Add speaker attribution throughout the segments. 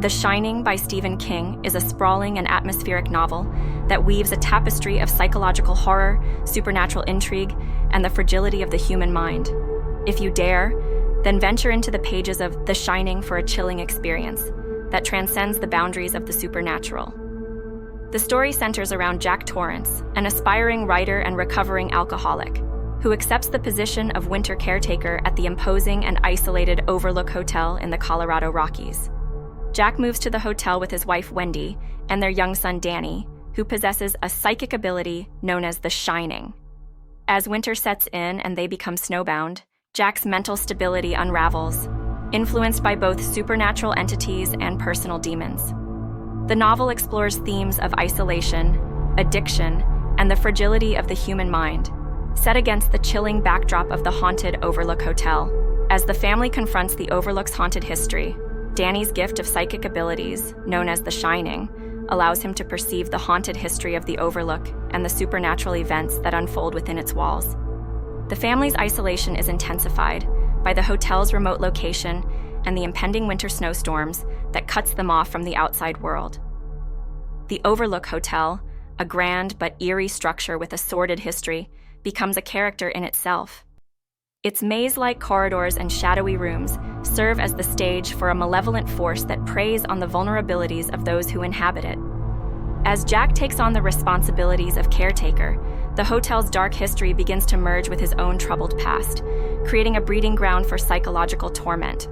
Speaker 1: The Shining by Stephen King is a sprawling and atmospheric novel that weaves a tapestry of psychological horror, supernatural intrigue, and the fragility of the human mind. If you dare, then venture into the pages of The Shining for a chilling experience that transcends the boundaries of the supernatural. The story centers around Jack Torrance, an aspiring writer and recovering alcoholic, who accepts the position of winter caretaker at the imposing and isolated Overlook Hotel in the Colorado Rockies. Jack moves to the hotel with his wife Wendy and their young son Danny, who possesses a psychic ability known as the Shining. As winter sets in and they become snowbound, Jack's mental stability unravels, influenced by both supernatural entities and personal demons. The novel explores themes of isolation, addiction, and the fragility of the human mind, set against the chilling backdrop of the haunted Overlook Hotel. As the family confronts the Overlook's haunted history, Danny's gift of psychic abilities, known as the Shining, allows him to perceive the haunted history of the Overlook and the supernatural events that unfold within its walls. The family's isolation is intensified by the hotel's remote location and the impending winter snowstorms that cuts them off from the outside world. The Overlook Hotel, a grand but eerie structure with a sordid history, becomes a character in itself. Its maze-like corridors and shadowy rooms serve as the stage for a malevolent force that preys on the vulnerabilities of those who inhabit it. As Jack takes on the responsibilities of caretaker, the hotel's dark history begins to merge with his own troubled past, creating a breeding ground for psychological torment.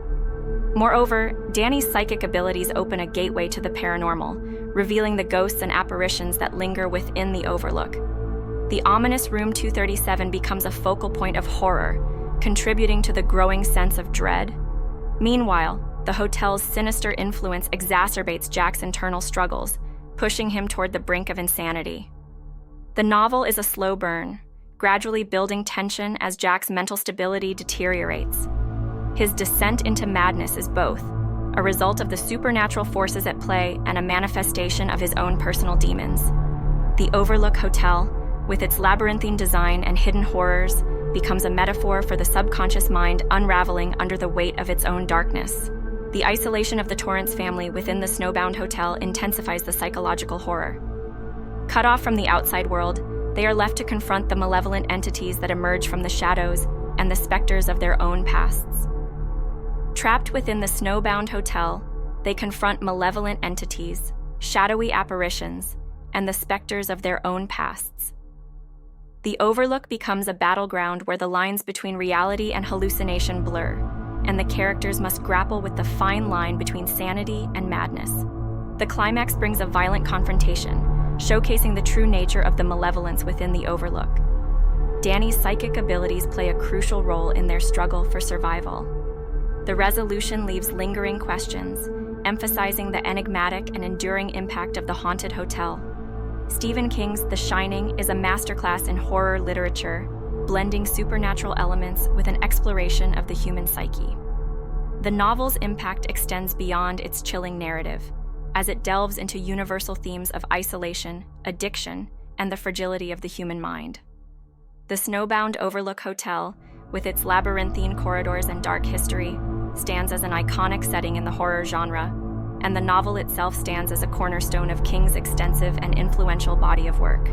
Speaker 1: Moreover, Danny's psychic abilities open a gateway to the paranormal, revealing the ghosts and apparitions that linger within the Overlook. The ominous Room 237 becomes a focal point of horror, contributing to the growing sense of dread. Meanwhile, the hotel's sinister influence exacerbates Jack's internal struggles, pushing him toward the brink of insanity. The novel is a slow burn, gradually building tension as Jack's mental stability deteriorates. His descent into madness is both a result of the supernatural forces at play and a manifestation of his own personal demons. The Overlook Hotel, with its labyrinthine design and hidden horrors, becomes a metaphor for the subconscious mind unraveling under the weight of its own darkness. The isolation of the Torrance family within the snowbound hotel intensifies the psychological horror. Cut off from the outside world, they are left to confront the malevolent entities that emerge from the shadows and the specters of their own pasts. Trapped within the snowbound hotel, they confront malevolent entities, shadowy apparitions, and the specters of their own pasts. The Overlook becomes a battleground where the lines between reality and hallucination blur, and the characters must grapple with the fine line between sanity and madness. The climax brings a violent confrontation, showcasing the true nature of the malevolence within the Overlook. Danny's psychic abilities play a crucial role in their struggle for survival. The resolution leaves lingering questions, emphasizing the enigmatic and enduring impact of the haunted hotel. Stephen King's The Shining is a masterclass in horror literature, blending supernatural elements with an exploration of the human psyche. The novel's impact extends beyond its chilling narrative, as it delves into universal themes of isolation, addiction, and the fragility of the human mind. The snowbound Overlook Hotel, with its labyrinthine corridors and dark history, stands as an iconic setting in the horror genre, and the novel itself stands as a cornerstone of King's extensive and influential body of work.